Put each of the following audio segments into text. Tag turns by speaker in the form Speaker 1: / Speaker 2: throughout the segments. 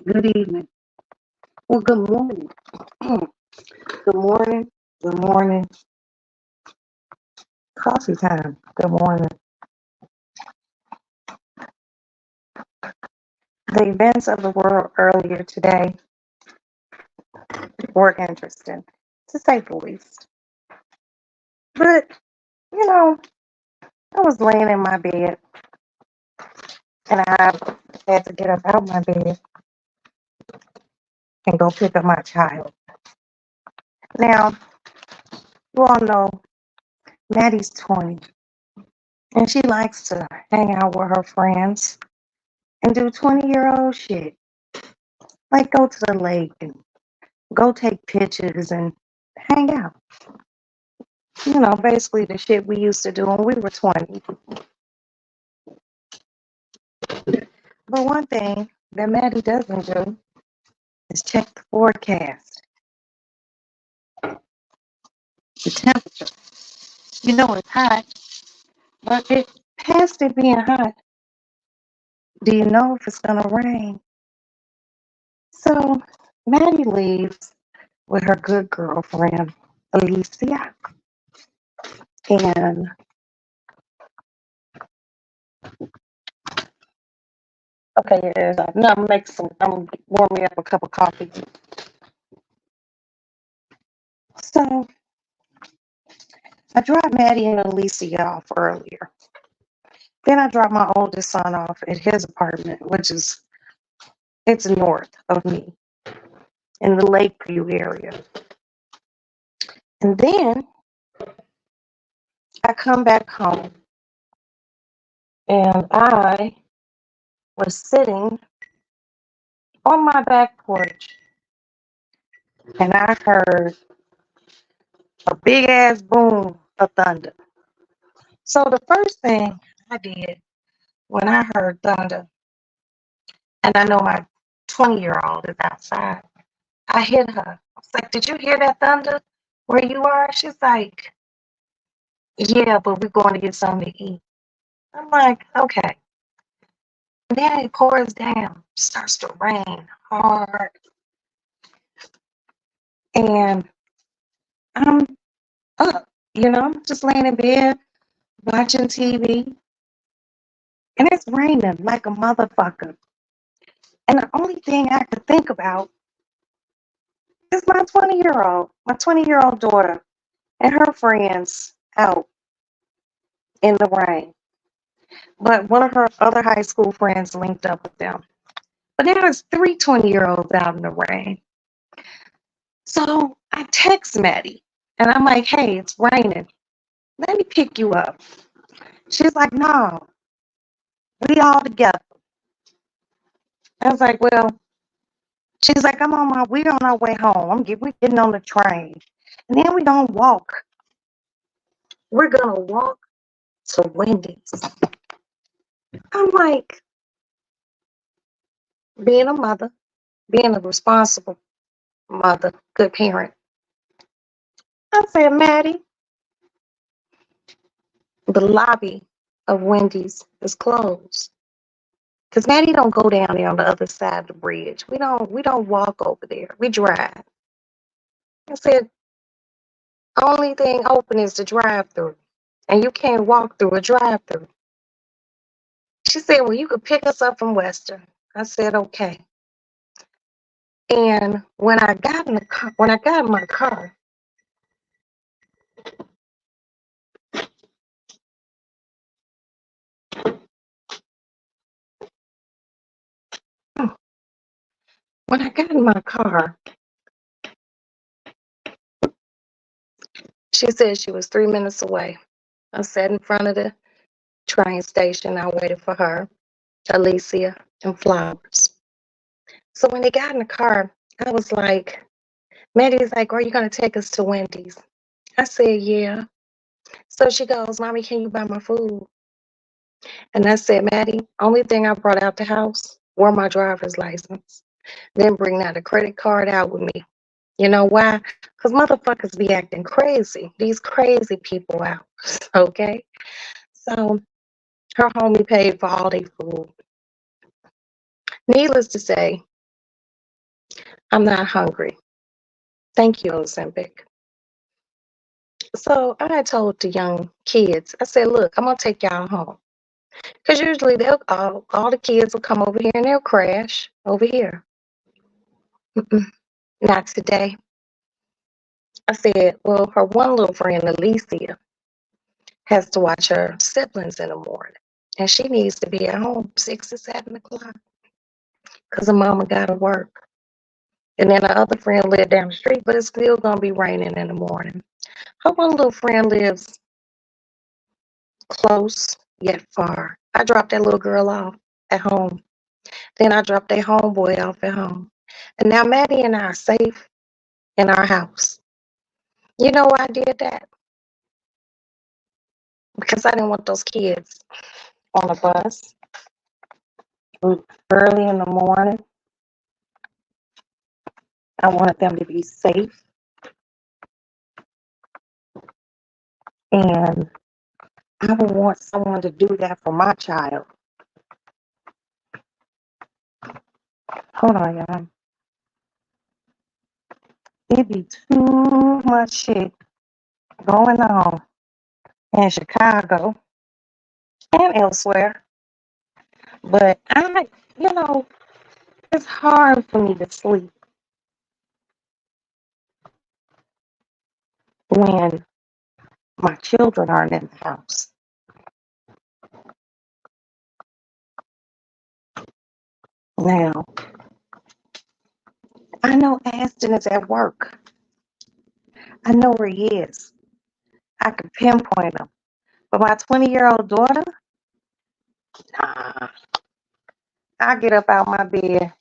Speaker 1: Good evening. Well, good morning. Good morning. Good morning. Coffee time. Good morning. The events of the world earlier today were interesting, to say the least. But, you know, I was laying in my bed and I had to get up out my bed and go pick up my child. Now, you all know Maddie's 20 and she likes to hang out with her friends and do 20-year-old shit. Like go to the lake and go take pictures and hang out. Basically the shit we used to do when we were 20. But one thing that Maddie doesn't do is check the forecast, the temperature. It's hot, but past it being hot, do you know if it's going to rain? So Maddie leaves with her good girlfriend, Alicia. And okay, it is. I'm warming up a cup of coffee. So I dropped Maddie and Alicia off earlier. Then I dropped my oldest son off at his apartment, it's north of me in the Lakeview area. And then I come back home and I was sitting on my back porch and I heard a big ass boom of thunder. So the first thing I did when I heard thunder, and I know my 20-year-old is outside, I hit her. I was like, "Did you hear that thunder where you are?" She's like, "Yeah, but we're going to get something to eat." I'm like, "Okay." And then it pours down, starts to rain hard. And I'm up, just laying in bed, watching TV. And it's raining like a motherfucker. And the only thing I could think about is my 20-year-old daughter and her friends out in the rain. But one of her other high school friends linked up with them. But there was 3 20-year-olds out in the rain. So I text Maddie and I'm like, "Hey, it's raining. Let me pick you up." She's like, "No, we all together." I was like, "Well," she's like, we're on our way home. We're getting on the train. And then we're gonna walk. We're gonna walk to Wendy's. I'm like, being a mother, being a responsible mother, good parent. I said, "Maddie, the lobby of Wendy's is closed." Because Maddie don't go down there on the other side of the bridge. We don't walk over there. We drive. I said, only thing open is the drive through. And you can't walk through a drive through. She said, "Well, you could pick us up from Western." I said, "Okay." And when I got in my car, when I got in my car, she said she was 3 minutes away. I sat in front of the train station. I waited for her, Alicia, and Flowers. So when they got in the car, I was like, Maddie's like, "Are you going to take us to Wendy's?" I said, "Yeah." So she goes, "Mommy, can you buy my food?" And I said, "Maddie, only thing I brought out the house were my driver's license. Then bring out a credit card out with me. You know why? Because motherfuckers be acting crazy. These crazy people out." Okay? So her homie paid for all their food. Needless to say, I'm not hungry. Thank you, Ozempic. So I had told the young kids, I said, look, I'm going to take y'all home. Because usually all the kids will come over here and they'll crash over here. Mm-mm, not today. I said, well, her one little friend, Alicia, has to watch her siblings in the morning. And she needs to be at home 6 or 7 o'clock because her mama got to work. And then the other friend lived down the street, but it's still going to be raining in the morning. Her one little friend lives close yet far. I dropped that little girl off at home. Then I dropped that homeboy off at home. And now Maddie and I are safe in our house. You know why I did that? Because I didn't want those kids on the bus early in the morning. I wanted them to be safe. And I would want someone to do that for my child. Hold on, y'all. It be too much shit going on in Chicago and elsewhere. But it's hard for me to sleep when my children aren't in the house. Now, I know Aston is at work. I know where he is. I can pinpoint him. But my 20-year-old daughter, nah, I get up out my bed.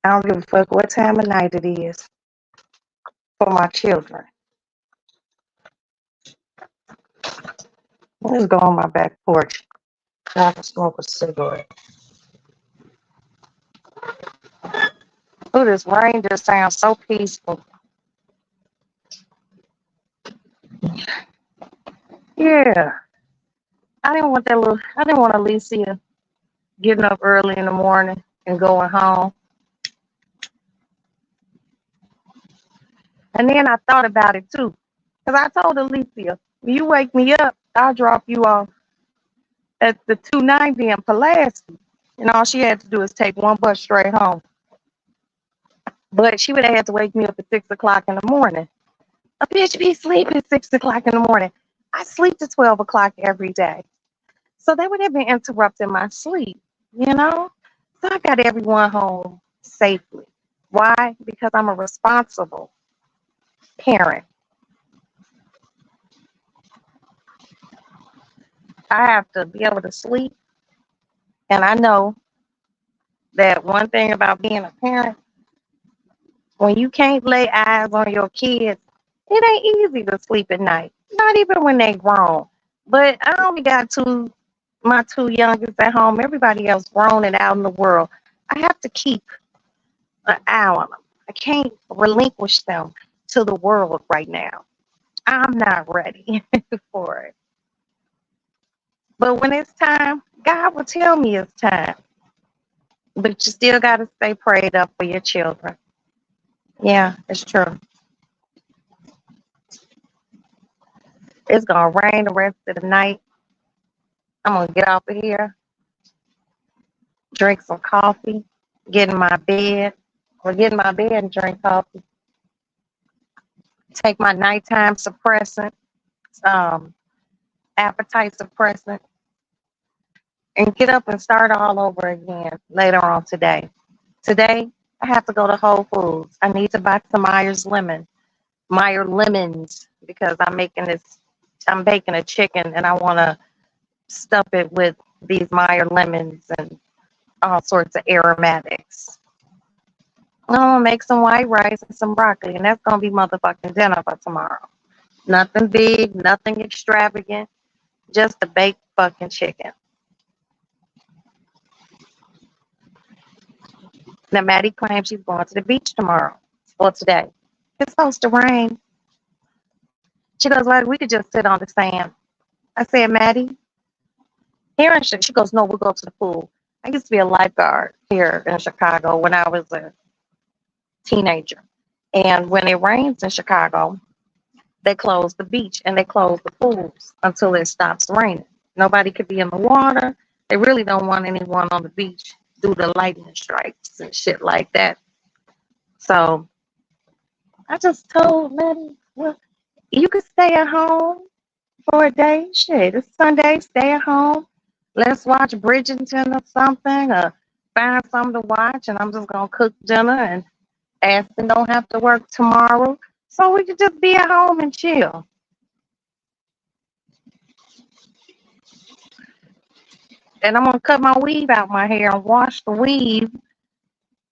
Speaker 1: I don't give a fuck what time of night it is for my children. Let's go on my back porch so I can smoke a cigarette. Oh, this rain just sounds so peaceful. Yeah. I didn't want Alicia getting up early in the morning and going home. And then I thought about it too. Because I told Alicia, when you wake me up, I'll drop you off at the 290 in Pulaski. And all she had to do is take one bus straight home. But she would have had to wake me up at 6 o'clock in the morning. A bitch be sleeping at 6 o'clock in the morning. I sleep to 12 o'clock every day. So they would have been interrupting my sleep, you know? So I got everyone home safely. Why? Because I'm a responsible parent. I have to be able to sleep. And I know that one thing about being a parent, when you can't lay eyes on your kids, it ain't easy to sleep at night. Not even when they grown. But I only got my two youngest at home. Everybody else grown and out in the world. I have to keep an eye on them. I can't relinquish them to the world right now. I'm not ready for it. But when it's time, God will tell me it's time. But you still got to stay prayed up for your children. Yeah, it's true. It's going to rain the rest of the night. I'm going to get off of here, drink some coffee, get in my bed, or get in my bed and drink coffee. Take my nighttime suppressant, um, appetite suppressant, and get up and start all over again later on today. Today, I have to go to Whole Foods. I need to buy some Meyer lemons, because I'm baking a chicken and I want to stuff it with these Meyer lemons and all sorts of aromatics. I'm gonna make some white rice and some broccoli, and that's gonna be motherfucking dinner for tomorrow. Nothing big, nothing extravagant, just a baked fucking chicken. Now, Maddie claims she's going to the beach tomorrow or today. It's supposed to rain. She goes, well, we could just sit on the sand. I said, Maddie, here in Chicago, she goes, no, we'll go to the pool. I used to be a lifeguard here in Chicago when I was a teenager. And when it rains in Chicago, they close the beach and they close the pools until it stops raining. Nobody could be in the water. They really don't want anyone on the beach due to lightning strikes and shit like that. So I just told Maddie, well, you could stay at home for a day. Shit, it's Sunday, stay at home. Let's watch Bridgerton or something, or find something to watch. And I'm just gonna cook dinner, and Aston don't have to work tomorrow, so we could just be at home and chill. And I'm gonna cut my weave out my hair and wash the weave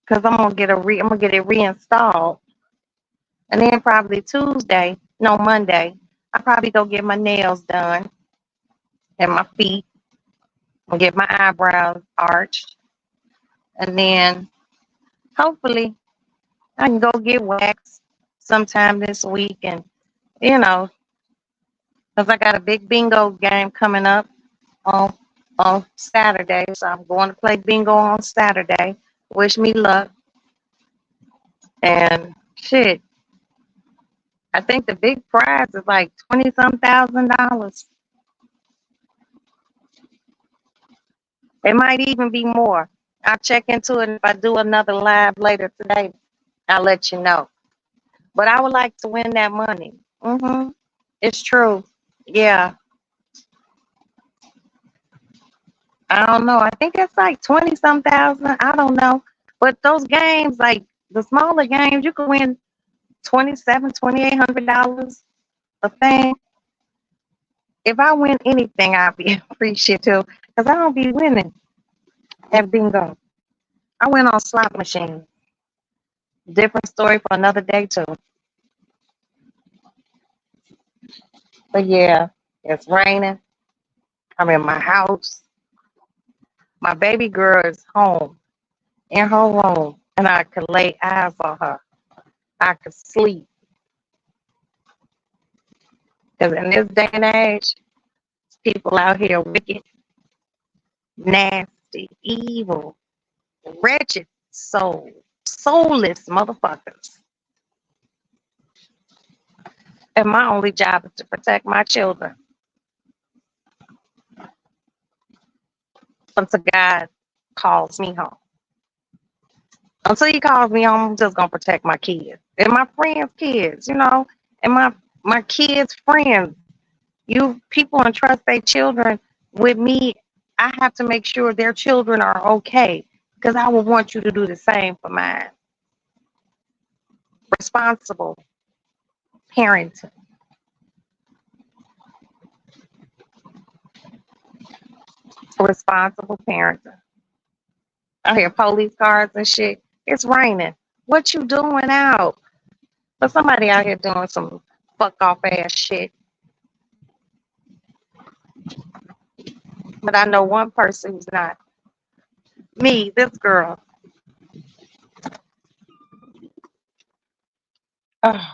Speaker 1: because I'm gonna get it reinstalled. And then probably Tuesday, no Monday, I probably go get my nails done and my feet and get my eyebrows arched. And then hopefully I can go get waxed sometime this week. And you know, because I got a big bingo game coming up on Saturday. So I'm going to play bingo on Saturday. Wish me luck. And shit, I think the big prize is like 20 some $1,000. It might even be more. I'll check into it. If I do another live later today, I'll let you know. But I would like to win that money. It's true. Yeah. I don't know. I think it's like 20 some thousand. I don't know. But those games, like the smaller games, you can win $2,800 a thing. If I win anything, I'll be appreciative because I don't be winning at bingo. I win on slot machines. Different story for another day too. But yeah, it's raining. I'm in my house. My baby girl is home in her room, and I could lay eyes on her. I could sleep. Because in this day and age, people out here wicked, nasty, evil, wretched soulless motherfuckers. And my only job is to protect my children until God calls me home. Until he calls me home, I'm just gonna protect my kids and my friends' kids, and my kids' friends. You people entrust their children with me. I have to make sure their children are okay because I would want you to do the same for mine. Responsible parenting. Responsible parenting. I hear police cars and shit. It's raining. What you doing out? But somebody out here doing some fuck off ass shit. But I know one person who's not. Me, this girl. Oh,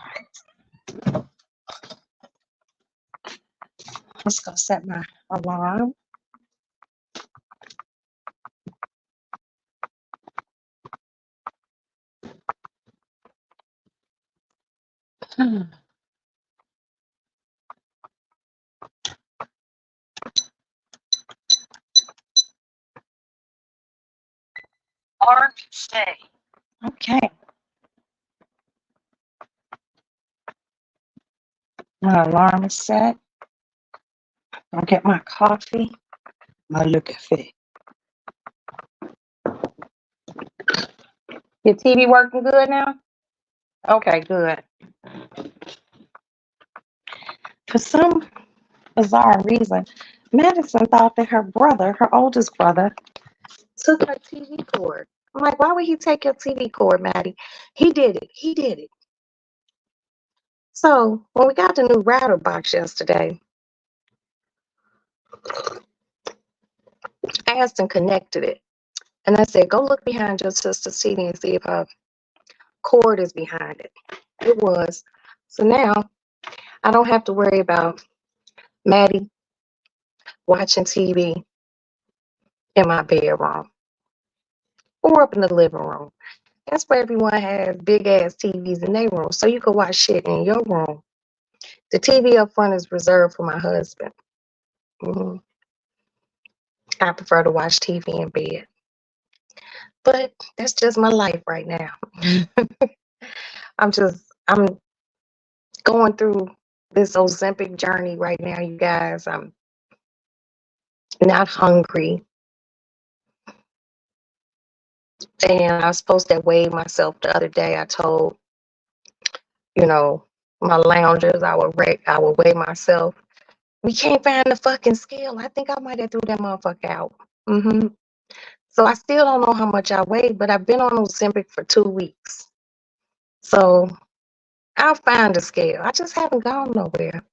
Speaker 1: let's go set my alarm. RJ. Okay. My alarm is set. I'll get my coffee. My Le Café. Your TV working good now? Okay, good. For some bizarre reason, Madison thought that her brother, her oldest brother, took her TV cord. I'm like, why would he take your TV cord, Maddie? He did it. He did it. So when we got the new router box yesterday, Aston connected it. And I said, go look behind your sister's TV and see if her cord is behind it. It was. So now I don't have to worry about Maddie watching TV in my bedroom or up in the living room. That's where everyone has big ass TVs in their room, so you can watch shit in your room. The TV up front is reserved for my husband. hmm I prefer to watch TV in bed, but that's just my life right now. I'm going through this Ozempic journey right now, you guys. I'm not hungry, and I was supposed to weigh myself the other day. I told you know my loungers I would weigh myself. We can't find the fucking scale. I think I might have threw that motherfucker out. hmm So I still don't know how much I weigh, but I've been on Ozempic for 2 weeks. So I'll find a scale. I just haven't gone nowhere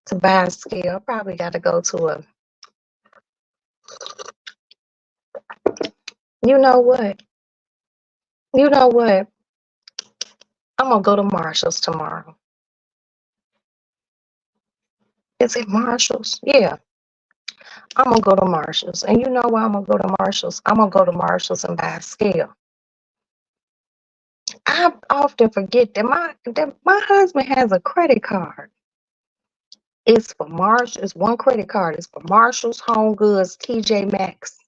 Speaker 1: to buy a scale. I probably got to go to a, you know what? You know what? I'm going to go to Marshall's tomorrow. Is it Marshall's? Yeah, I'm going to go to Marshall's. And you know why I'm going to go to Marshall's? I'm going to go to Marshall's and buy a scale. I often forget that my husband has a credit card. It's for Marshall. It's one credit card. It's for Marshalls, Home Goods, TJ Maxx,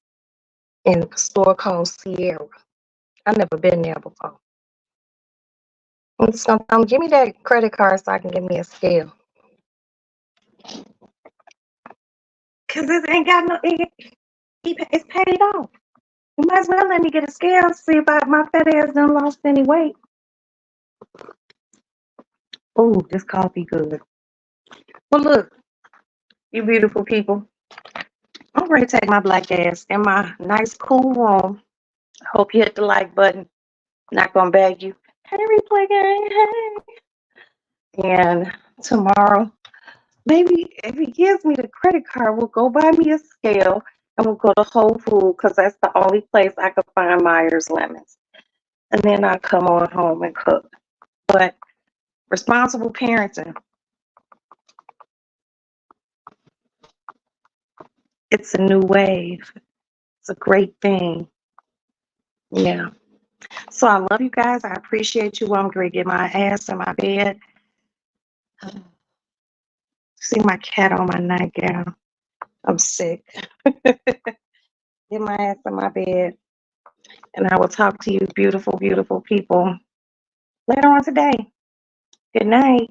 Speaker 1: and a store called Sierra. I've never been there before. I'm just gonna tell him, give me that credit card so I can get me a scale. Cause it ain't got no. It's paid off. You might as well let me get a scale. See if my fat ass done lost any weight. Oh, this coffee good. Well, look, you beautiful people. I'm ready to take my black ass in my nice cool room. Hope you hit the like button. Not gonna beg you. Hey, replay gang. Hey. And tomorrow, maybe if he gives me the credit card, we'll go buy me a scale and we'll go to Whole Foods because that's the only place I could find Myers lemons. And then I'll come on home and cook. But responsible parenting, it's a new wave. It's a great thing. Yeah. So I love you guys. I appreciate you. I'm going to get my ass in my bed. See my cat on my nightgown. I'm sick. Get my ass in my bed. And I will talk to you, beautiful, beautiful people, later on today. Good night.